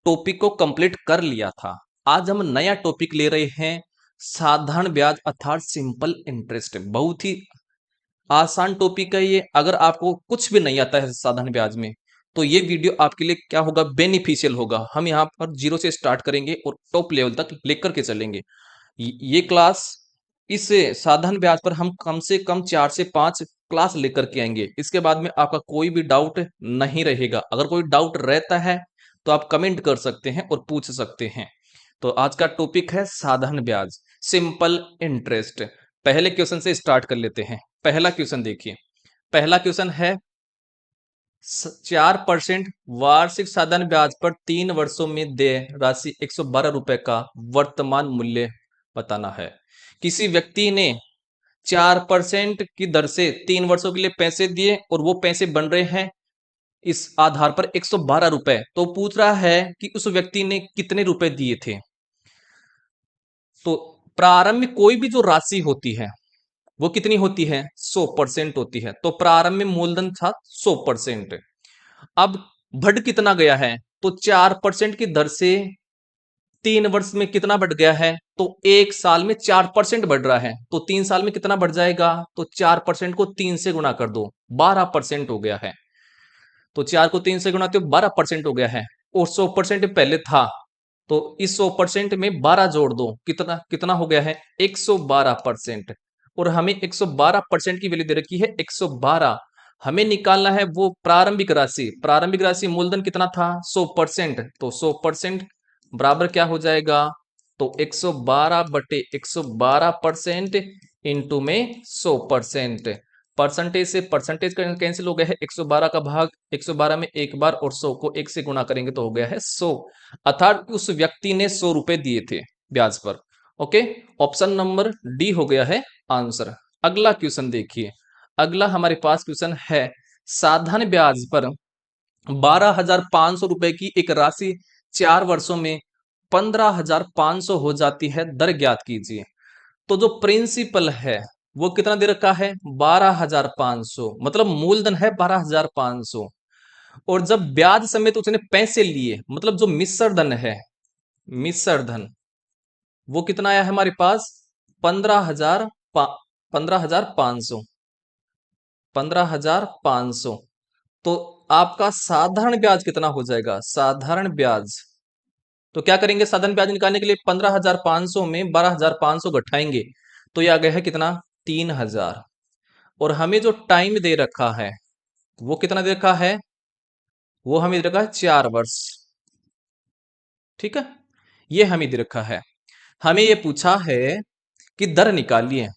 Topic को complete कर लिया था। आज हम नया टॉपिक ले रहे हैं, साधारण ब्याज अर्थात सिंपल इंटरेस्ट। बहुत ही आसान टॉपिक है ये। अगर आपको कुछ भी नहीं आता है साधारण ब्याज में, तो ये वीडियो आपके लिए क्या होगा, बेनिफिशियल होगा। हम यहाँ पर जीरो से स्टार्ट करेंगे और टॉप लेवल तक लेकर के चलेंगे। ये क्लास, इस साधारण ब्याज पर हम कम से कम 4 से 5 क्लास लेकर के आएंगे। इसके बाद में आपका कोई भी डाउट नहीं रहेगा। अगर कोई डाउट रहता है तो आप कमेंट कर सकते हैं और पूछ सकते हैं। तो आज का टॉपिक है साधारण ब्याज, सिंपल इंटरेस्ट। पहले क्वेश्चन से स्टार्ट कर लेते हैं। पहला क्वेश्चन देखिए। पहला क्वेश्चन है 4% वार्षिक साधारण ब्याज पर 3 वर्षों में देय राशि 112 रुपए का वर्तमान मूल्य बताना है। किसी व्यक्ति ने 4% की दर से 3 वर्षों के लिए पैसे दिए और वो पैसे बन रहे हैं इस आधार पर 112 रुपए। तो पूछ रहा है कि उस व्यक्ति ने कितने रुपए दिए थे। तो प्रारंभ में कोई भी जो राशि होती है वो कितनी होती है, 100% होती है। तो प्रारंभ में मूलधन था 100%। अब बढ़ कितना गया है, तो 4% की दर से 3 वर्ष में कितना बढ़ गया है, तो 1 साल में 4% बढ़ रहा है। तो 3 साल में कितना बढ़ जाएगा, तो 4% को 3 से गुणा कर दो, 12% हो गया है। तो 4 को 3 से गुणा तो 12% हो गया है। और 100% पहले था, तो इस 100% में 12 जोड़ दो, कितना कितना हो गया है, 112%। और हमें 112% की वैल्यू दे रखी है 112। हमें निकालना है वो प्रारंभिक राशि। प्रारंभिक राशि मूलधन कितना था, 100%। तो 100% बराबर क्या हो जाएगा, तो 112/112% इंटू में 100%। परसेंटेज से परसेंटेज कैंसिल हो गया है। 112 का भाग 112 में एक बार और 100 को 1 से गुणा करेंगे तो हो गया है 100। अर्थात उस व्यक्ति ने 100 रुपए दिए थे ब्याज पर। ओके, ऑप्शन नंबर डी हो गया है आंसर। अगला क्वेश्चन देखिए। अगला हमारे पास क्वेश्चन है, साधारण ब्याज पर 12,500 रुपए की एक राशि 4 वर्षों में 15,500 हो जाती है, दर ज्ञात कीजिए। तो जो प्रिंसिपल है वो कितना दे रखा है, 12,500, मतलब मूलधन है 12,500। और जब ब्याज समेत उसने पैसे लिए, मतलब जो मिश्र धन है, मिश्र धन वो कितना आया है हमारे पास, 15,000, 15,500, 15,500। तो आपका साधारण ब्याज कितना हो जाएगा, साधारण ब्याज। तो क्या करेंगे, साधारण ब्याज निकालने के लिए 15,500 में 12,500 घटाएंगे, तो यह आ गया है कितना, 3,000। और हमें जो टाइम दे रखा है वो कितना दे रखा है, वो हमें दे रखा है 4 वर्ष। ठीक है, ये हमें दे रखा है। हमें ये पूछा है कि दर निकालिए।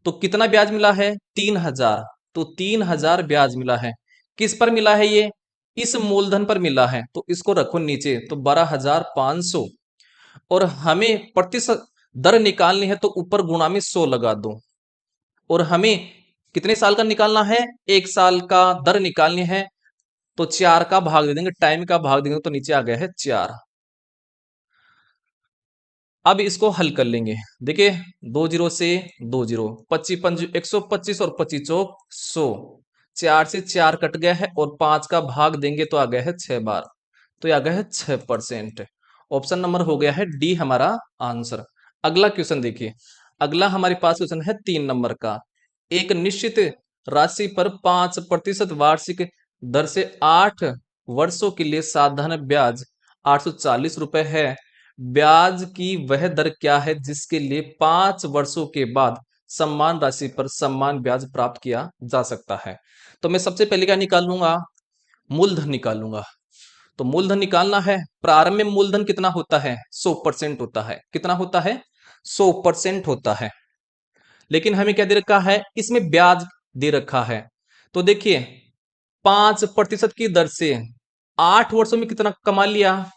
तो कितना ब्याज मिला है, 3,000। तो 3,000 ब्याज मिला है। किस पर मिला है ये, इस मूलधन पर मिला है। तो इसको रखो नीचे, तो 12,500। और हमें प्रतिशत दर निकालनी है, तो ऊपर गुणा में 100 लगा दो। और हमें कितने साल का निकालना है, 1 साल का दर निकालनी है। तो 4 का भाग दे देंगे, टाइम का भाग देंगे, तो नीचे आ गया है 4। अब इसको हल कर लेंगे। देखिए, 2 जीरो से 2 जीरो, 25 125 और 25 100। 4 से 4 कट गया है और 5 का भाग देंगे तो आ गया है 6 बार। तो ये आ गया है 6%। ऑप्शन नंबर हो गया है डी हमारा आंसर। अगला क्वेश्चन देखिए। अगला हमारे पास क्वेश्चन है 3 नंबर का। एक निश्चित राशि पर 5% वार्षिक दर से 8 वर्षों के लिए साधारण ब्याज 840 रुपए है। ब्याज की वह दर क्या है जिसके लिए 5 वर्षों के बाद समान राशि पर समान ब्याज प्राप्त किया जा सकता है। तो मैं सबसे पहले क्या निकालूंगा, मूलधन निकालूंगा। तो मूलधन निकालना है। प्रारंभ में मूलधन कितना होता है, 100% होता है। कितना होता है, 100% होता है। लेकिन हमें क्या दे रखा है, इसमें ब्याज दे रखा है। तो देखिए, 5% की दर से 8 वर्षों में कितना कमा लिया,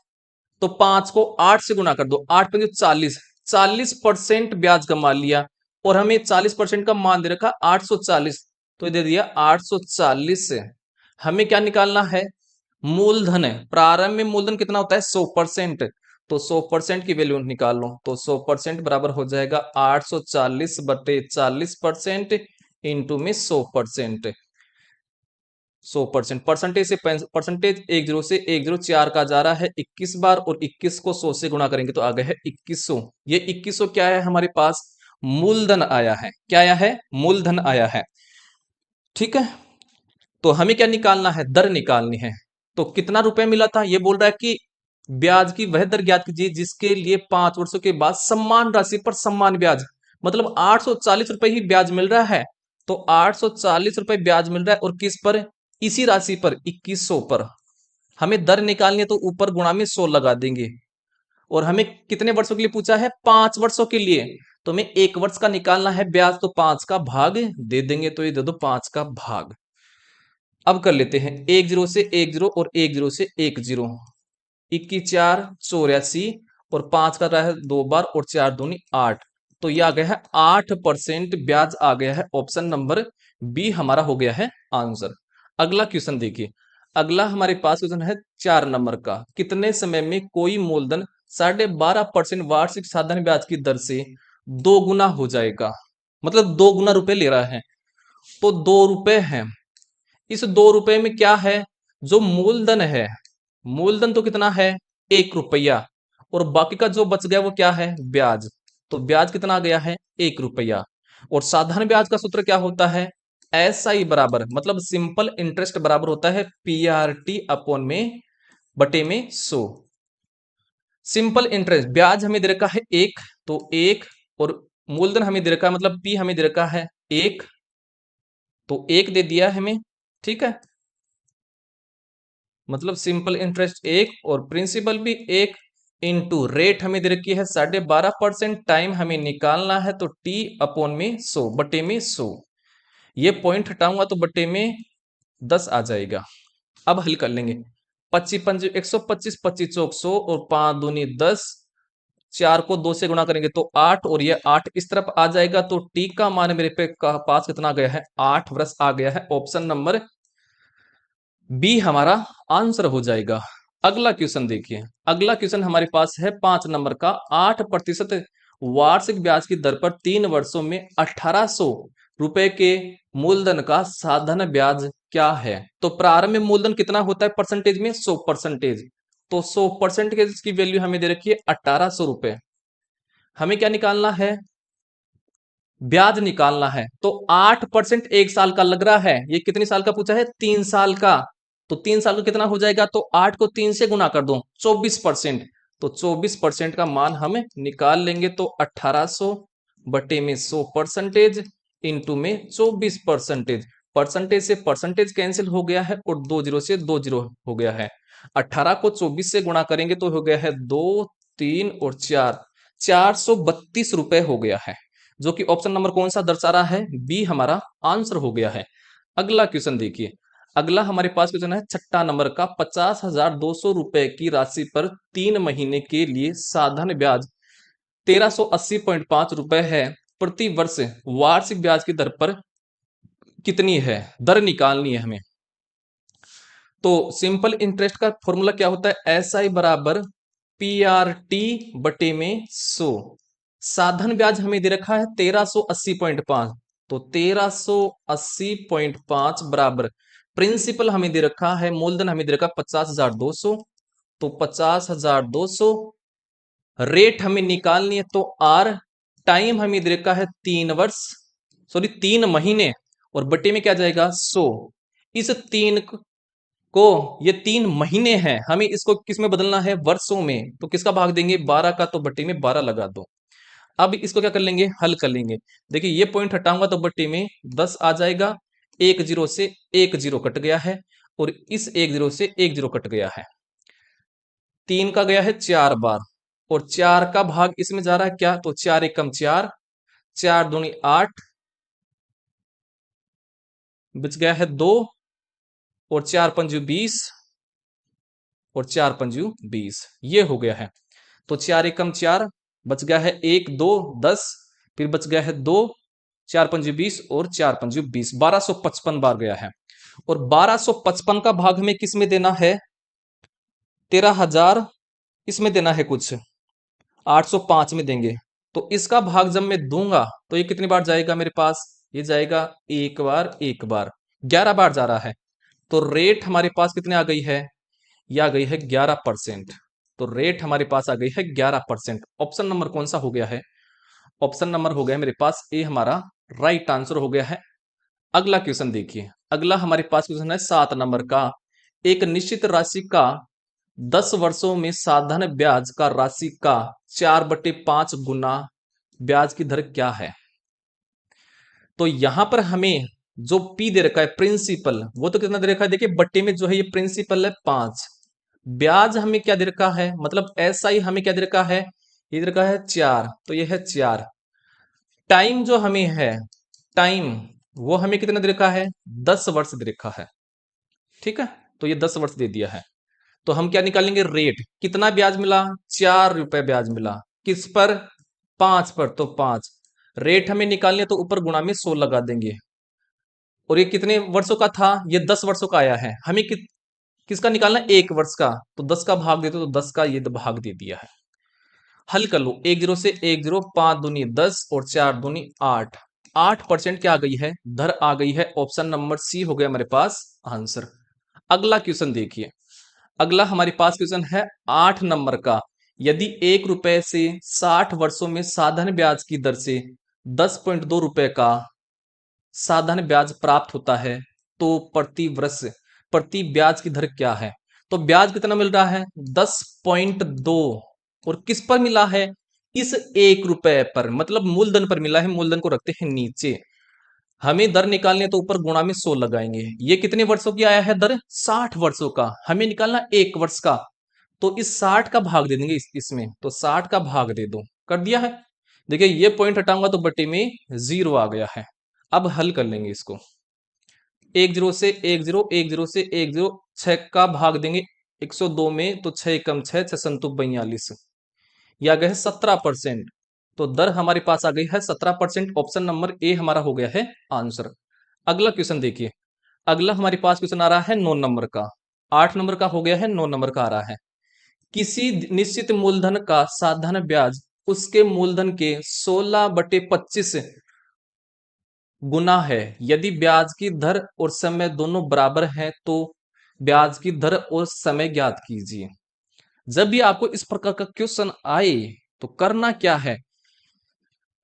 तो 5 को 8 से गुणा कर दो, 8×5 = 40, 40% ब्याज कमा लिया। और हमें 40% का मान दे रखा 840, तो दे दिया 840 से। हमें क्या निकालना है, मूलधन है। प्रारंभ में मूलधन कितना होता है, 100%। तो 100% की वैल्यू निकाल लो, तो 100% बराबर हो जाएगा 840/40% इंटू में 100%। 100%। परसेंटेज से परसेंटेज 10 से 10 4 का जा रहा है 21 बार, और 21 को 100 से गुणा करेंगे तो आ गया है 2100। ये 2100 क्या है हमारे पास? मूलधन आया है। क्या आया है? मूलधन आया है। ठीक है, तो हमें क्या निकालना है? दर निकालनी है। तो कितना रुपए मिला था? ये बोल रहा है कि ब्याज की वह दर ज्ञात कीजिए जिसके लिए 5 वर्षों के बाद समान राशि पर समान ब्याज, मतलब 840 रुपए ही ब्याज मिल रहा है। तो 840 रुपए ब्याज मिल रहा है, और किस पर? इसी राशि पर, 2100 पर। हमें दर निकालनी है तो ऊपर गुणा में 100 लगा देंगे। और हमें कितने वर्षों के लिए पूछा है? 5 वर्षों के लिए। तो हमें 1 वर्ष का निकालना है ब्याज, तो 5 का भाग दे देंगे। तो ये दे दो 5 का भाग। अब कर लेते हैं 10 से 10 और 10 से 10। 21 4 84, और 5 का रहा है 2 बार, और 4 दूनी 8। तो ये आ गया है 8% ब्याज आ गया है। ऑप्शन नंबर बी हमारा हो गया है आंसर। अगला क्वेश्चन देखिए। अगला हमारे पास क्वेश्चन है 4 नंबर का। कितने समय में कोई मूलधन 12.5% वार्षिक साधारण ब्याज की दर से 2 गुना हो जाएगा? मतलब 2 गुना रुपए ले रहा है। तो 2 रुपए है। इस 2 रुपए में क्या है? जो मूलधन है, मूलधन तो कितना है? 1 रुपया। और बाकी का जो बच गया वो क्या है? ब्याज। तो ब्याज कितना आ गया है? 1 रुपया। और साधारण ब्याज का सूत्र क्या होता है? SI बराबर, मतलब सिंपल इंटरेस्ट बराबर होता है PRT अपॉन में बटे में 100। सिंपल इंटरेस्ट, ब्याज हमें दे रखा है 1, तो 1, और मूलधन हमें दे रखा है, मतलब P हमें दे रखा है 1, तो 1 दे दिया है हमें। ठीक है, मतलब सिंपल इंटरेस्ट 1 और प्रिंसिपल भी 1, इनटू रेट हमें दे रखी है 12.5%। टाइम हमें निकालना है, तो T अपॉन में 100 बटे में 100। ये पॉइंट हटाऊंगा तो बटे में 10 आ जाएगा। अब हल कर लेंगे। 25 पंज 125, 25 चौक 100, और 5 दूनी 10। 4 को 2 से गुणा करेंगे तो 8, और ये 8 इस तरफ आ जाएगा। तो टी का मान मेरे पे पास कितना आ गया है? 8 वर्ष आ गया है। ऑप्शन नंबर बी हमारा आंसर हो जाएगा। अगला क्वेश्चन देखिए। अगला क्वेश्चन हमारे पास है 5 नंबर का। 8% वार्षिक ब्याज की दर पर 3 वर्षों में 1800 रुपए के मूलधन का साधारण ब्याज क्या है? तो प्रारंभ में मूलधन कितना होता है परसेंटेज में? 100%। तो 100% की वैल्यू हमें दे रखी है 1800 रुपए। हमें क्या निकालना है? ब्याज निकालना है। तो 8% 1 साल का लग रहा है। ये कितने साल का पूछा है? 3 साल का। तो 3 साल का कितना हो जाएगा? तो 8 को 3 से गुना कर दो, 24%। तो 24% का मान हम निकाल लेंगे। तो 1800 बटे में 100% इंटू में 24%। परसेंटेज से परसेंटेज कैंसिल हो गया है, और 2 जीरो से 2 जीरो हो गया है। 18 को 24 से गुणा करेंगे तो हो गया है 2, 3 और 4, 432 रुपए हो गया है। जो कि ऑप्शन नंबर कौन सा दर्शा रहा है? बी हमारा आंसर हो गया है। अगला क्वेश्चन देखिए। अगला हमारे पास क्वेश्चन है 6 नंबर का। 50,200 रुपए की राशि पर 3 महीने के लिए साधारण ब्याज 1380.5 रुपए है। प्रति वर्ष वार्षिक ब्याज की दर पर कितनी है? दर निकालनी है हमें। तो सिंपल इंटरेस्ट का फॉर्मूला क्या होता है? SI बराबर PRT बटे में 100। साधन ब्याज हमें दे रखा है 1380.5। तो 1380.5 बराबर प्रिंसिपल हमें दे रखा है, मूलधन हमें दे रखा 50,200। तो 50,200 रेट हमें निकालनी है। तो R टाइम हमें दे रखा है 3 वर्ष, सॉरी 3 महीने, और बटे में क्या जाएगा? 100। इस 3 को, ये 3 महीने हैं, हमें इसको किस में बदलना है? वर्षों में। तो किसका भाग देंगे? 12 का। तो बटे में 12 लगा दो। अब इसको क्या कर लेंगे? हल कर लेंगे। देखिए ये पॉइंट हटाऊंगा तो बट्टे में 10 आ जाएगा। 1 जीरो से 1 जीरो कट गया है, और इस 1 जीरो से 1 जीरो कट गया है। 3 का गया है 4 बार, और 4 का भाग इसमें जा रहा है क्या? तो 4 एकम 4, 4 दूनी 8, बच गया है 2, और 4 पंजू 20, और 4 पंजू 20। ये हो गया है। तो 4 एकम 4, बच गया है 1 2 10, फिर बच गया है 2, 4 पंजे 20, और 4 पंजे 20, 1255 बार गया है। और 1255 का भाग हमें किस में देना है? 13,000 इसमें देना है, कुछ 805 में देंगे। तो इसका भाग जब मैं दूंगा तो ये कितनी बार जाएगा मेरे पास? ये जाएगा 1 बार, 1 बार, 11 बार जा रहा है। तो रेट हमारे पास कितने आ गई है, ये आ गई है 11%। तो रेट हमारे पास आ गई है 11%। ऑप्शन नंबर कौन सा हो गया है, ऑप्शन नंबर हो गया मेरे पास ए हमारा राइट आंसर हो गया है। अगला क्वेश्चन देखिए, अगला हमारे पास क्वेश्चन है 7 नंबर का। एक निश्चित राशि का 10 वर्षों में साधारण ब्याज का राशि का 4/5 गुना ब्याज की दर क्या है। तो यहां पर हमें जो पी दे रखा है प्रिंसिपल, वो तो कितना दे रखा है, देखिए बट्टे में जो है ये प्रिंसिपल है 5, ब्याज हमें क्या दे रखा है, मतलब ऐसा ही हमें क्या दे रखा है, ये दे रखा है 4, तो ये है 4। टाइम जो हमें है, टाइम वो हमें कितना दे रखा है, 10 वर्ष दे रखा है। ठीक है, तो ये 10 वर्ष दे दिया है। तो हम क्या निकालेंगे, रेट कितना ब्याज मिला, 4 रुपए ब्याज मिला, किस पर, 5 पर, तो 5 रेट हमें निकालने तो ऊपर गुणा में 100 लगा देंगे। और ये कितने वर्षों का था, ये 10 वर्षों का आया है, हमें किसका निकालना है, 1 वर्ष का, तो 10 का भाग देते तो 10 का ये भाग दे दिया है। हल कर लो, 1 0 से 1 0, 5 दूनी 10 और 4 दूनी 8, 8% क्या आ गई है, दर आ गई है। ऑप्शन नंबर सी हो गया मेरे पास आंसर। अगला क्वेश्चन देखिए, अगला हमारे पास क्वेश्चन है 8 नंबर का। यदि 1 रुपए से 60 वर्षों में साधारण ब्याज की दर से 10.2 रुपए का साधारण ब्याज प्राप्त होता है, तो प्रति वर्ष प्रति ब्याज की दर क्या है। तो ब्याज कितना मिल रहा है, 10.2, और किस पर मिला है, इस 1 रुपए पर, मतलब मूलधन पर मिला है। मूलधन को रखते हैं नीचे, हमें दर निकालनी है तो ऊपर गुणा में 100 लगाएंगे। ये कितने वर्षों की आया है दर, 60 वर्षों का, हमें निकालना 1 वर्ष का, तो इस 60 का भाग दे देंगे इसमें, तो 60 का भाग दे दो, कर दिया है। देखिए ये पॉइंट हटाऊंगा तो बटे में 0 आ गया है। अब हल कर लेंगे इसको, 1 0 से 1 0, 1 0 से 1 0, 6 का भाग देंगे 102 में, तो 6 कम 6, 6 संतु 42, ये आ गया है 17%। तो दर हमारे पास आ गई है 17%। ऑप्शन नंबर ए हमारा हो गया है आंसर। अगला क्वेश्चन देखिए, अगला हमारे पास क्वेश्चन आ रहा है 9 नंबर का, 8 नंबर का हो गया है, 9 नंबर का आ रहा है। किसी निश्चित मूलधन का साधारण ब्याज उसके मूलधन के 16/25 गुना है। यदि ब्याज की दर और समय दोनों बराबर हैं तो ब्याज की दर और समय ज्ञात कीजिए। जब भी आपको इस प्रकार का क्वेश्चन आए तो करना क्या है,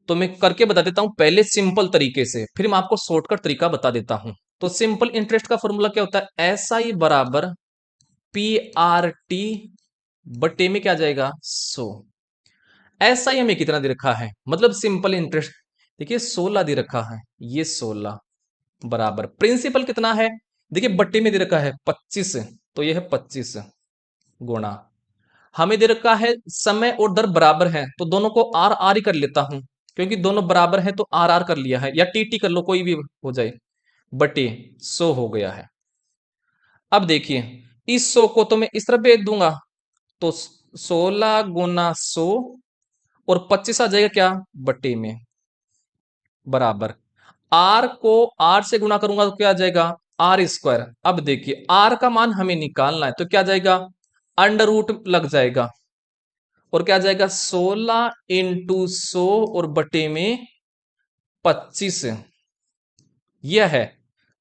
तो मैं करके बता देता हूं पहले सिंपल तरीके से, फिर मैं आपको शॉर्टकट तरीका बता देता हूं। तो सिंपल इंटरेस्ट का फॉर्मूला क्या होता है, एस आई बराबर पी आर टी बटे में क्या जाएगा 100। एस आई हमें कितना दे रखा है, मतलब सिंपल इंटरेस्ट, देखिए 16 दे रखा है, ये 16 बराबर प्रिंसिपल कितना है, देखिए बट्टे में दे रखा है 25, तो ये है 25 गुणा, हमें दे रखा है समय और दर बराबर है, तो दोनों को आर आर ही कर लेता हूं, क्योंकि दोनों बराबर है तो आर आर कर लिया है, या टी टी कर लो, कोई भी हो जाए, बटे 100 हो गया है। अब देखिए इस 100 को तो मैं इस तरफ भेज दूंगा, तो 16 गुना 100 और 25 आ जाएगा क्या, बटे में, बराबर आर को आर से गुणा करूंगा तो क्या आ जाएगा, आर स्क्वायर। अब देखिए आर का मान हमें निकालना है, तो क्या जाएगा, अंडर रूट लग जाएगा, और क्या जाएगा 16 × 100 और बटे में 25, यह है।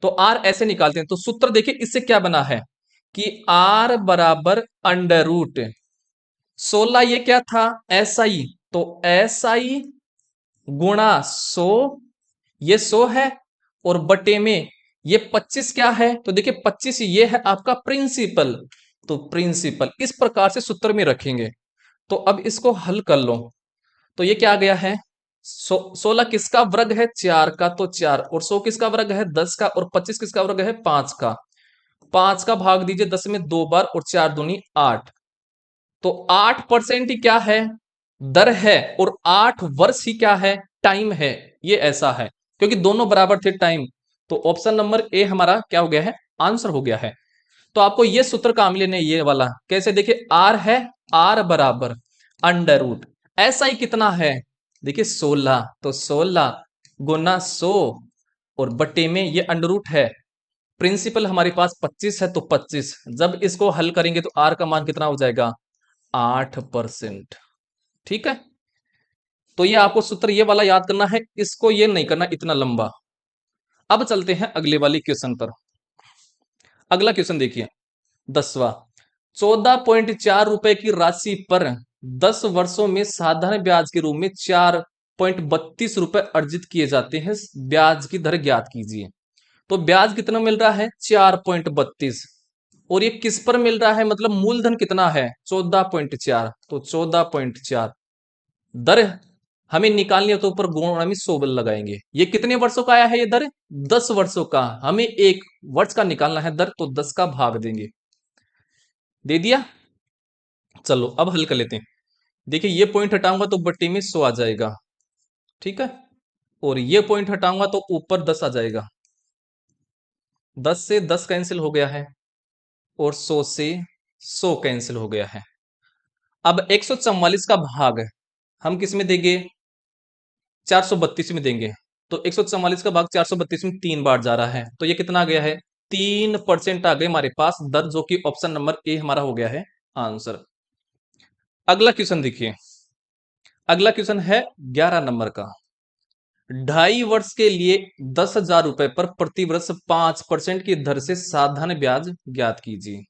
तो आर ऐसे निकालते हैं, तो सूत्र देखिए इससे क्या बना है कि आर बराबर अंडर रूट 16, ये क्या था एस आई, तो एस आई गुणा 100, ये 100 है, और बटे में ये 25 क्या है, तो देखिए 25 ये है आपका प्रिंसिपल, तो प्रिंसिपल इस प्रकार से सूत्र में रखेंगे। तो अब इसको हल कर लो, तो ये क्या आ गया है, 16 किसका वर्ग है, 4 का, तो 4, और 100 किसका वर्ग है, 10 का, और 25 किसका वर्ग है, 5 का। 5 का भाग दीजिए 10 में 2 बार, और 4 दूनी 8, तो 8% ही क्या है, दर है, और 8 वर्ष ही क्या है, टाइम है। ये ऐसा है क्योंकि दोनों बराबर थे टाइम, तो ऑप्शन नंबर ए हमारा क्या हो गया है, आंसर हो गया है। तो आपको ये सूत्र काम लेने, ये वाला कैसे, देखिए आर है, आर बराबर अंडर रूट ऐसा ही कितना है, देखिए 16, तो 16 गुना 100 और बटे में ये अंडर रूट है, प्रिंसिपल हमारे पास 25 है, तो 25, जब इसको हल करेंगे तो आर का मान कितना हो जाएगा, 8%। ठीक है, तो ये आपको सूत्र ये वाला याद करना है, इसको ये नहीं करना इतना लंबा। अब चलते हैं अगले वाली क्वेश्चन पर। अगला क्वेश्चन देखिए 10वां। 14.4 रुपए की राशि पर 10 वर्षों में साधारण ब्याज के रूप में 4.32 रुपए अर्जित किए जाते हैं, ब्याज की दर ज्ञात कीजिए। तो ब्याज कितना मिल रहा है? 4.32। और ये किस पर मिल रहा है? मतलब मूलधन कितना है? 14.4। तो 14.4 दर हमें निकालनी है तो ऊपर गुणा में 100 लगाएंगे। ये कितने वर्षों का आया है? ये दर 10 वर्षों का। हमें 1 वर्ष का निकालना है दर, तो 10 का भाग देंगे। दे दिया। चलो अब हल कर लेते हैं। देखिए ये पॉइंट हटाऊंगा तो बट्टी में 100 आ जाएगा, ठीक है। और ये पॉइंट हटाऊंगा तो ऊपर 10 आ जाएगा। 10 से 10 कैंसिल हो गया है और 100 से 100 कैंसिल हो गया है। अब 144 का भाग हम किस में देंगे? 432 में देंगे। तो 144 का भाग 432 में 3 बार जा रहा है, तो ये कितना आ गया है? 3% आ गए हमारे पास दर, जो कि ऑप्शन नंबर ए हमारा हो गया है आंसर। अगला क्वेश्चन देखिए। अगला क्वेश्चन है 11 नंबर का। 2.5 वर्ष के लिए 10,000 रुपए पर प्रति वर्ष 5% की दर से साधारण ब्याज ज्ञात कीजिए।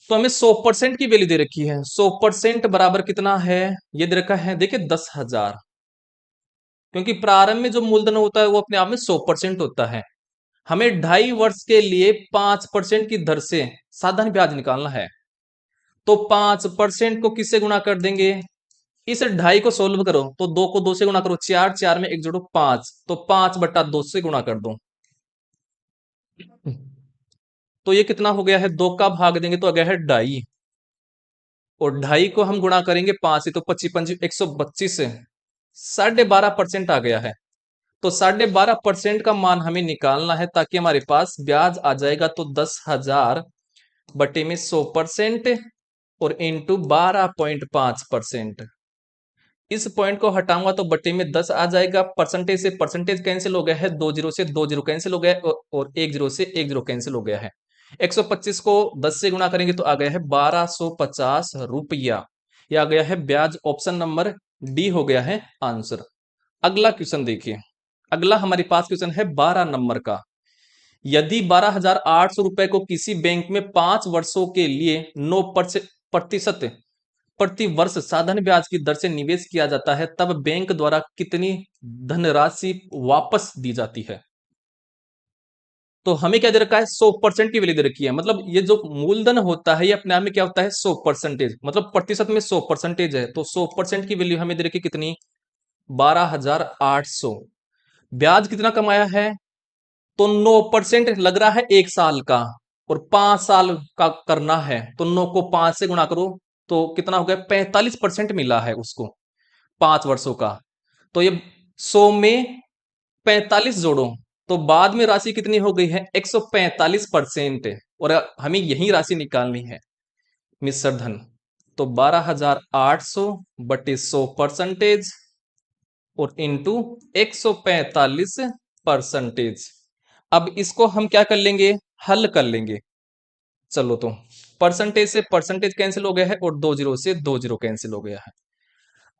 तो हमें 100% की वैल्यू दे रखी है। 100% बराबर कितना है? ये दे रखा है, देखिए 10,000। क्योंकि प्रारंभ में जो मूलधन होता है वो अपने आप में 100% होता है। हमें 2.5 वर्ष के लिए 5% की दर से साधारण ब्याज निकालना है। तो 5% को किससे गुणा कर देंगे? इस 2.5 को सोल्व करो तो 2 को 2 से गुणा करो, 4, 4 में 1 जोड़ो 5, तो 5/2 से गुणा कर दो। तो ये कितना हो गया है? 2 का भाग देंगे तो आ गया है 2.5। और 2.5 को हम गुणा करेंगे 5 से, तो 25 25 125 से 12.5% आ गया है। तो 12.5% का मान हमें निकालना है, ताकि हमारे पास ब्याज आ जाएगा तो 10,000 बटे में 100% और इंटू 12.5%। इस पॉइंट को हटाऊंगा तो बटे में 10 आ जाएगा। परसेंटेज से परसेंटेज कैंसिल हो गया है, 2 जीरो से 2 जीरो कैंसिल हो गया है, और 1 जीरो से 1 जीरो कैंसिल हो गया है। 125 को 10 से गुणा करेंगे तो आ गया है 1250 रुपया। यह आ गया है ब्याज। ऑप्शन नंबर डी हो गया है आंसर। अगला क्वेश्चन देखिए। अगला हमारे पास क्वेश्चन है 12 नंबर का। यदि 12,800 रुपए को किसी बैंक में 5 वर्षों के लिए 9% प्रति वर्ष साधारण ब्याज की दर से निवेश किया जाता है, तब बैंक द्वारा कितनी धनराशि वापस दी जाती है? तो हमें क्या दे रखा है? 100% की वैल्यू दे रखी है। मतलब ये जो मूलधन होता है ये अपने आप में क्या होता है? 100%। मतलब प्रतिशत में 100% है, तो 100% की वैल्यू हमें दे रखी कितनी? 12,800। ब्याज कितना कमाया है? तो 9% लग रहा है 1 साल का, और 5 साल का करना है, तो 9 को 5 से गुणा करो तो कितना हो गया? 45% मिला है उसको 5 वर्षों का। तो ये 100 में 45 जोड़ो तो बाद में राशि कितनी हो गई है? 145%। और हमें यही राशि निकालनी है, मिश्र धन। तो 12,800 बटे 100% और इंटू 145%। अब इसको हम क्या कर लेंगे? हल कर लेंगे। चलो तो परसेंटेज से परसेंटेज कैंसिल हो गया है और 2 जीरो से 2 जीरो कैंसिल हो गया है।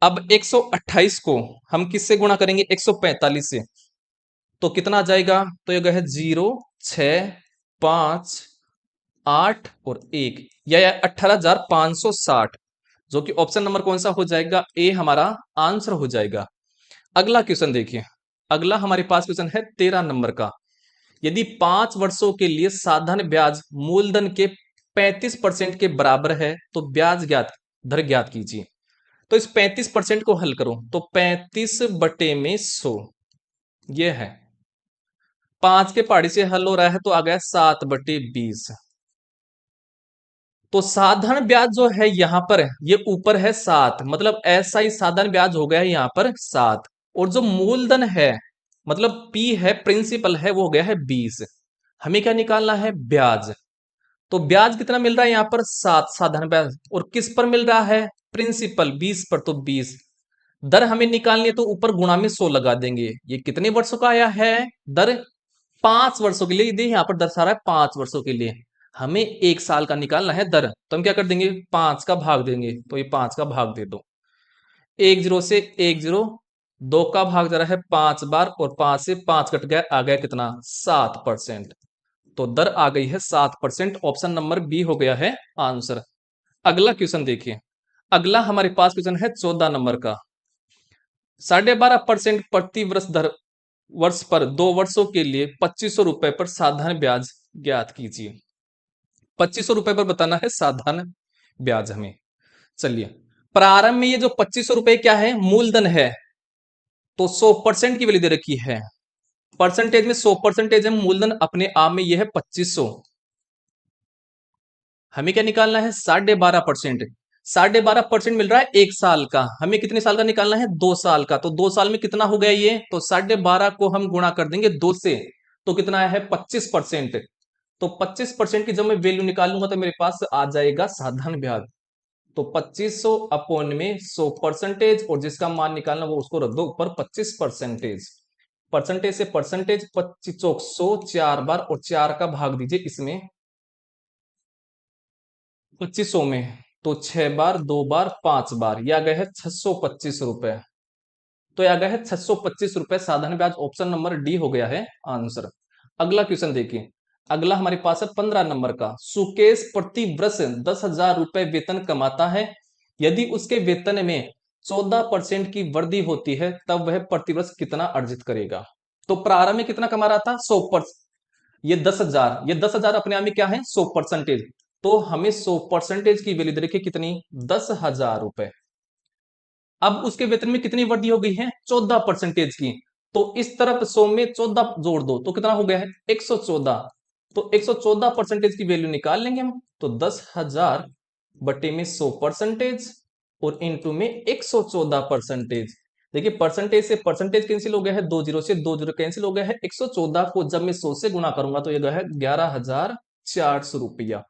अब 128 को हम किससे गुणा करेंगे? 145 से। तो कितना आ जाएगा? तो ये है 0, 6, 5, 8 और 1, या 18,560, जो कि ऑप्शन नंबर कौन सा हो जाएगा? ए हमारा आंसर हो जाएगा। अगला क्वेश्चन देखिए। अगला हमारे पास क्वेश्चन है 13 नंबर का। यदि 5 वर्षों के लिए साधारण ब्याज मूलधन के 35% के बराबर है, तो ब्याज ज्ञात दर ज्ञात कीजिए। तो इस 35% को हल करो तो 35 बटे में 100, ये है 5 के पहाड़ी से हल हो रहा है, तो आ गया 7/20। तो साधारण ब्याज जो है यहां पर, ये ऊपर है 7, मतलब ऐसा ही साधारण ब्याज हो गया है यहां पर 7। और जो मूलधन है, मतलब पी है, प्रिंसिपल है, वो हो गया है 20। हमें क्या निकालना है? ब्याज। तो ब्याज कितना मिल रहा है यहां पर? 7 साधारण ब्याज। और किस पर मिल रहा है? प्रिंसिपल 20 पर, तो 20। दर हमें निकालनी है तो ऊपर गुणा में 100 लगा देंगे। ये कितने वर्षों का आया है दर? 5 वर्षों के लिए। देखिए यहां पर दर्शा रहा है 5 वर्षों के लिए। हमें 1 साल का निकालना है दर, तो हम क्या कर देंगे? 5 का भाग देंगे, तो ये 5 का भाग दे दो। 1 जीरो से 1 जीरो, 2 का भाग जा रहा है 5 बार, और 5 से 5 कट गया, आ गया कितना? 7%। तो दर आ गई है 7%। ऑप्शन नंबर बी हो गया है आंसर। अगला क्वेश्चन देखिए। अगला हमारे पास क्वेश्चन है 14 नंबर का। 12.5% प्रति वर्ष दर वर्ष पर 2 वर्षों के लिए 2500 रुपए पर साधारण ब्याज ज्ञात कीजिए। 2500 रुपए पर बताना है साधारण ब्याज हमें। चलिए, प्रारंभ में ये जो 2500 रुपए क्या है, मूलधन है, तो 100% की वैल्यू दे रखी है। परसेंटेज में 100% है, मूलधन अपने आप में यह है 2500। हमें क्या निकालना है, 12.5%। 12.5% मिल रहा है 1 साल का। हमें कितने साल का निकालना है, 2 साल का। तो 2 साल में कितना हो गया ये, तो 12.5 को हम गुणा कर देंगे 2 से, तो कितना है 25%। तो 25% की जब मैं वैल्यू निकालूंगा तो मेरे पास आ जाएगा साधारण ब्याज। तो 2500 अपॉन में 100%, और जिसका मान निकालना वो उसको रख दो ऊपर 25%। परसेंटेज से परसेंटेज 2500 4 बार, और 4 का भाग दीजिए इसमें 2500 में, तो 6 बार, 2 बार, 5 बार, यह आ गया है 625 रुपए। तो यह आ गया है 625 रुपए साधारण ब्याज। ऑप्शन नंबर डी हो गया है आंसर। अगला क्वेश्चन देखिए। अगला हमारे पास है 15 नंबर का। सुकेश प्रति वर्ष 10,000 रुपए वेतन कमाता है। यदि उसके वेतन में 14% की वृद्धि होती है तब वह प्रतिवर्ष कितना अर्जित करेगा। तो प्रारंभ में कितना कमा रहा था, 100%। ये 10,000, ये 10,000 अपने आप में क्या है, 100%। तो हमें 100% की वैल्यू दे रखी कितनी, 10,000 रुपए। अब उसके वेतन में कितनी वृद्धि हो गई है, 14% की। तो इस तरफ 100 में 14 जोड़ दो तो कितना हो गया है, 114। तो 114% की वैल्यू निकाल लेंगे हम। तो 10,000 बटे में 100% और इंटू में 114%। देखिए, परसेंटेज से परसेंटेज कैंसिल हो गया है, 2 जीरो से 2 जीरो कैंसिल हो गया है। 114 को जब मैं 100 से गुणा करूंगा तो ये गया है 11,400 रुपया।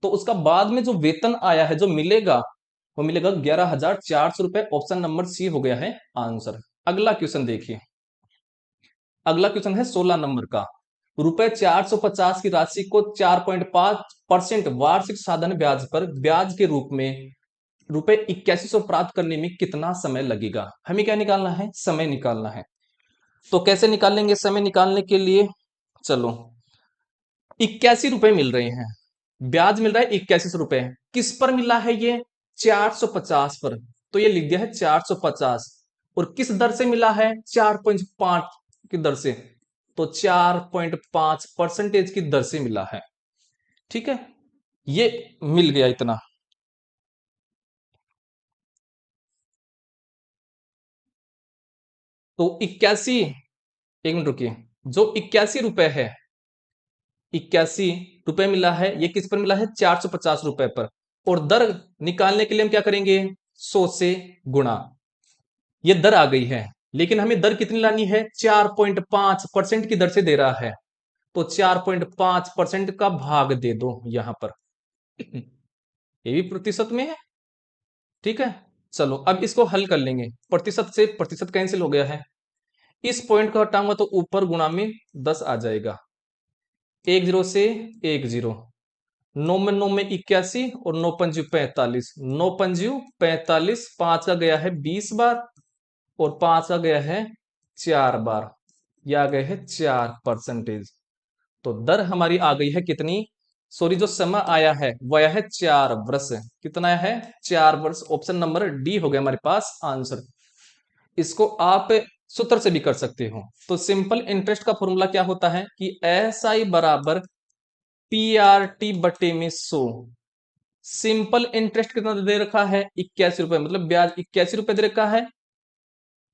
तो उसका बाद में जो वेतन आया है, जो मिलेगा, वो मिलेगा 11,400 रुपए। ऑप्शन नंबर सी हो गया है आंसर। अगला क्वेश्चन देखिए। अगला क्वेश्चन है 16 नंबर का। रुपए 450 की राशि को 4.5% वार्षिक साधारण ब्याज पर ब्याज के रूप में रुपए 8100 प्राप्त करने में कितना समय लगेगा। हमें क्या निकालना है, समय निकालना है। तो कैसे निकाल लेंगे समय निकालने के लिए, चलो, 81 रुपए मिल रहे हैं, ब्याज मिल रहा है 8100 रुपए। किस पर मिला है ये, 450 पर। तो ये लिख दिया है 450। और किस दर से मिला है, 4.5 की दर से। तो 4.5% की दर से मिला है। ठीक है, ये मिल गया इतना। तो 81, 1 मिनट रुकिए, जो 81 रुपए है, 81 रुपए मिला है, ये किस पर मिला है, 450 रुपए पर। और दर निकालने के लिए हम क्या करेंगे, 100 से गुणा। ये दर आ गई है, लेकिन हमें दर कितनी लानी है, 4.5% की दर से दे रहा है। तो 4.5% का भाग दे दो यहां पर। ये भी प्रतिशत में है। ठीक है, चलो अब इसको हल कर लेंगे। प्रतिशत से प्रतिशत कैंसिल हो गया है। इस पॉइंट को हटाऊंगा तो ऊपर गुणा में 10 आ जाएगा। 1 जीरो से 1 जीरो, 9 में 81 और 9 पंजू 45। 9 पंजू 45, 5 का गया है 20 बार, और 5 का गया है 4 बार, यह आ गए है 4%। तो दर हमारी आ गई है कितनी, सॉरी, जो समय आया है वो आया है 4 वर्ष। कितना आया है, 4 वर्ष। ऑप्शन नंबर डी हो गया हमारे पास आंसर। इसको आप सूत्र से भी कर सकते हो। तो सिंपल इंटरेस्ट का फॉर्मूला क्या होता है कि एस आई बराबर पी आर टी बटे में 100। सिंपल इंटरेस्ट कितना दे रखा है, 81 रुपए, मतलब ब्याज 81 रुपए दे रखा है।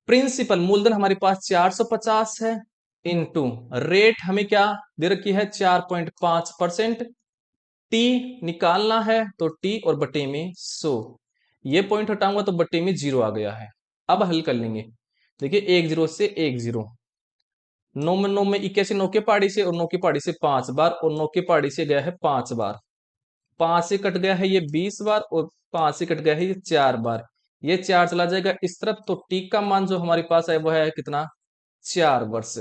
प्रिंसिपल मूलधन हमारे पास 450 है, इनटू रेट हमें क्या दे रखी है, 4.5%। टी निकालना है तो टी और बटे में 100। ये पॉइंट हटाऊंगा तो बटे में 0 आ गया है। अब हल कर लेंगे। देखिए, 1 जीरो से 1 जीरो, 9 में 81, 9 के पहाड़ी से, और 9 की पहाड़ी से 5 बार, और 9 की पहाड़ी से गया है 5 बार। 5 से कट गया है ये 20 बार, और 5 से कट गया है ये 4 बार। ये 4 चला जाएगा इस तरफ। तो टी का मान जो हमारे पास है वो है कितना, 4 वर्ष।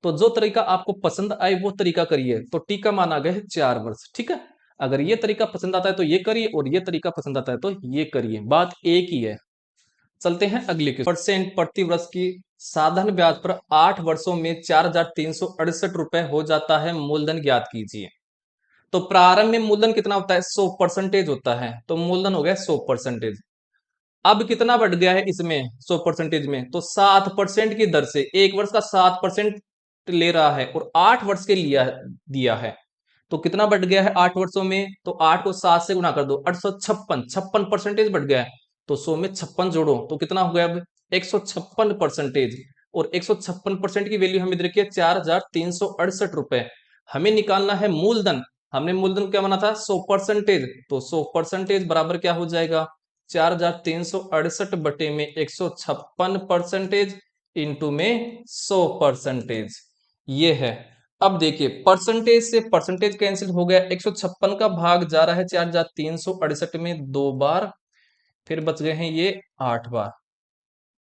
तो जो तरीका आपको पसंद आए वो तरीका करिए। तो टी का मान आ गया है 4 वर्ष। ठीक है, अगर ये तरीका पसंद आता है तो ये करिए, और ये तरीका पसंद आता है तो ये करिए, बात एक ही है। चलते हैं अगले के। परसेंट प्रति वर्ष की साधारण ब्याज पर 8 वर्षों में 4,368 रुपए हो जाता है, मूलधन ज्ञात कीजिए। तो प्रारंभ में मूलधन कितना होता है? 100% होता है, तो मूलधन हो गया 100%। अब कितना बढ़ गया है इसमें 100% में? तो 7% की दर से, एक वर्ष का 7% ले रहा है और 8 वर्ष के लिया दिया है। तो कितना बढ़ गया है 8 वर्षों में? तो 8 को 7 से गुणा कर दो, 856, 56% बढ़ गया है। तो 100 में 56 जोड़ो तो कितना हो गया? अब 156%। और 156% की वैल्यू हमें दे रखी है 4,368 रुपए। हमें निकालना है मूलधन। हमने मूलधन क्या बना था? 100%। तो 100% बराबर क्या हो जाएगा? 4,368 बटे में 156% इंटू में 100%। ये है। अब देखिए, परसेंटेज से परसेंटेज कैंसिल हो गया, 156 का भाग जा रहा है 4,368 में 2 बार, फिर बच गए हैं ये 8 बार।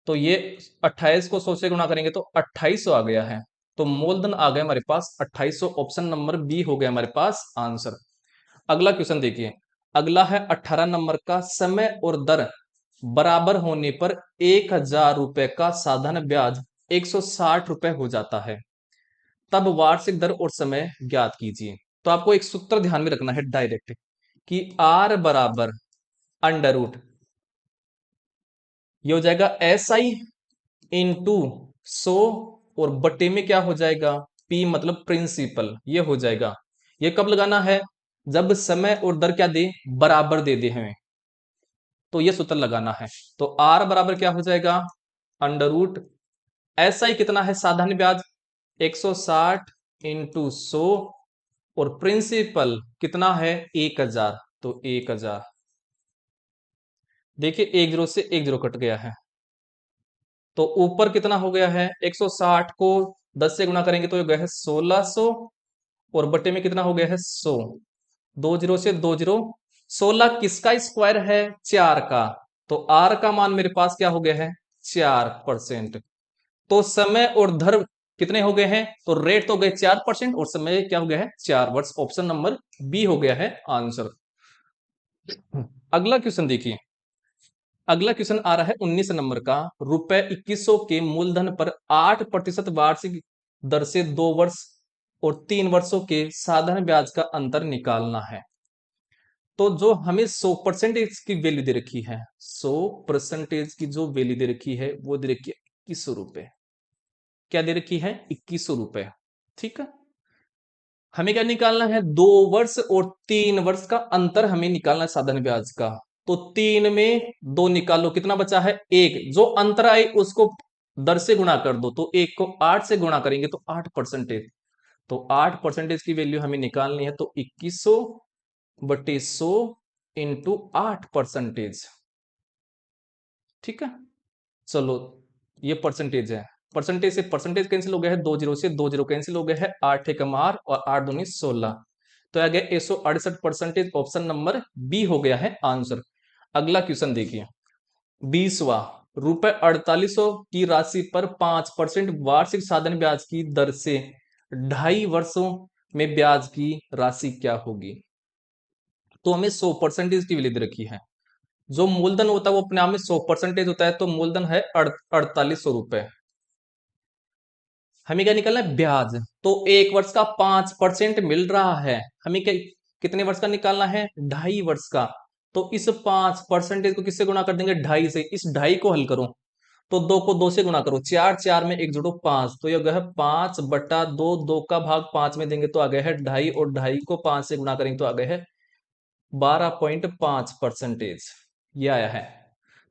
तो ये 28 को 100 से गुणा करेंगे तो 2800 आ गया है। तो मूलधन आ गया हमारे पास 2800। ऑप्शन नंबर बी हो गया हमारे पास आंसर। अगला क्वेश्चन देखिए। अगला है 18 नंबर का, समय और दर बराबर होने पर 1,000 रुपए का साधारण ब्याज 160 रुपए हो जाता है, तब वार्षिक दर और समय ज्ञात कीजिए। तो आपको एक सूत्र ध्यान में रखना है डायरेक्ट, कि आर बराबर अंडर रूट, ये हो जाएगा एस आई इंटू 100, और बटे में क्या हो जाएगा? पी मतलब प्रिंसिपल, ये हो जाएगा। ये कब लगाना है? जब समय और दर क्या दे? बराबर दे दे हमें, तो ये सूत्र लगाना है। तो आर बराबर क्या हो जाएगा? अंडर रूट एस आई कितना है साधारण ब्याज? 160 इंटू 100, और प्रिंसिपल कितना है? 1,000, तो 1,000। देखिए, एक जीरो से एक जीरो कट गया है, तो ऊपर कितना हो गया है? 160 को 10 से गुणा करेंगे तो ये गया है 1,600, और बटे में कितना हो गया है? 100। दो जीरो से दो जीरो, 16 किसका स्क्वायर है? 4 का। तो आर का मान मेरे पास क्या हो गया है? 4%। तो समय और धर्म कितने हो गए हैं? तो रेट तो गए 4% और समय क्या हो गया है? 4 वर्ष। ऑप्शन नंबर बी हो गया है आंसर। अगला क्वेश्चन देखिए। अगला क्वेश्चन आ रहा है 19 नंबर का, रुपए 2100 के मूलधन पर 8% वार्षिक दर से 2 वर्ष और 3 वर्षों के साधारण ब्याज का अंतर निकालना है। तो जो हमें 100% की वैल्यू दे रखी है, 100% की जो वैल्यू दे रखी है वो दे रखी है 2100 रुपए। क्या दे रखी है? 2100 रुपए। ठीक है। हमें क्या निकालना है? 2 वर्ष और 3 वर्ष का अंतर हमें निकालना है साधारण ब्याज का। तो 3 में 2 निकालो, कितना बचा है? 1। जो अंतर आए उसको दर से गुणा कर दो, तो 1 को 8 से गुणा करेंगे तो 8%। तो 8% की वैल्यू हमें निकालनी है, तो 2100 बटे 100 इंटू 8%। ठीक है। चलो, ये परसेंटेज है। परसेंटेज से परसेंटेज कैंसिल हो गया है, 2 जीरो से 2 जीरो कैंसिल हो गया है, 8 एकम 8 और 8 दूनी 16। तो आ गया 168%। ऑप्शन नंबर बी हो गया है आंसर। अगला क्वेश्चन देखिए। 20वां, रुपए 4800 की राशि पर 5% वार्षिक साधारण ब्याज की दर से 2.5 वर्षों में ब्याज की राशि क्या होगी? तो हमें 100% की वैल्यू दे रखी है। जो मूलधन होता है वो अपने आप में 100% होता है, तो मूलधन है 4800 रुपए। हमें क्या निकालना है? ब्याज। तो एक वर्ष का 5% मिल रहा है, हमें क्या कितने वर्ष का निकालना है? 2.5 वर्ष का। तो इस 5% को किससे गुणा कर देंगे? 2.5 से। इस 2.5 को हल करो, तो 2 को 2 से गुणा करो, 4 4 में 1 जोड़ो 5, तो यह है 5/2। 2 का भाग 5 में देंगे तो आ गया है 2.5, और 2.5 को 5 से गुणा करेंगे तो आ गया है 12.5%। ये आया है।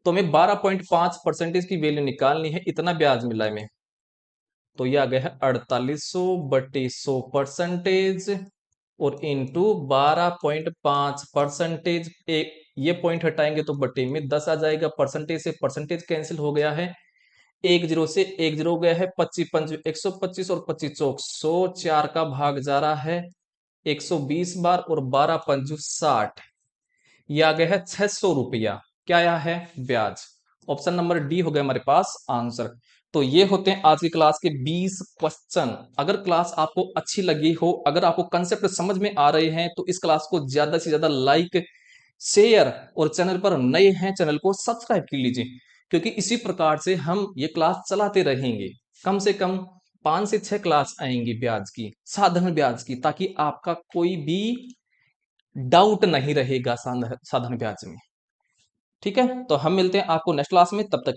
तो हमें 12.5% की वैल्यू निकालनी है, इतना ब्याज मिला है हमें। तो ये आ गया है 4800 बटे 100% और इंटू 12.5%। एक ये पॉइंट हटाएंगे तो बटे में 10 आ जाएगा। परसेंटेज से परसेंटेज कैंसिल हो गया है, एक जीरो से एक जीरो हो गया है, 25 पंच 125 और 25 चौक 100, 4 का भाग जा रहा है 120 बार, और 12 पंचू 60। ये आ गया है 600 रुपया। क्या आया है? ब्याज। ऑप्शन नंबर डी हो गया हमारे पास आंसर। तो ये होते हैं आज की क्लास के 20 क्वेश्चन। अगर क्लास आपको अच्छी लगी हो, अगर आपको कंसेप्ट समझ में आ रहे हैं, तो इस क्लास को ज्यादा से ज्यादा लाइक, शेयर, और चैनल पर नए हैं चैनल को सब्सक्राइब कर लीजिए। क्योंकि इसी प्रकार से हम ये क्लास चलाते रहेंगे। कम से कम 5 से 6 क्लास आएंगी ब्याज की, साधारण ब्याज की, ताकि आपका कोई भी डाउट नहीं रहेगा साधारण ब्याज में। ठीक है, तो हम मिलते हैं आपको नेक्स्ट क्लास में, तब तक के लिए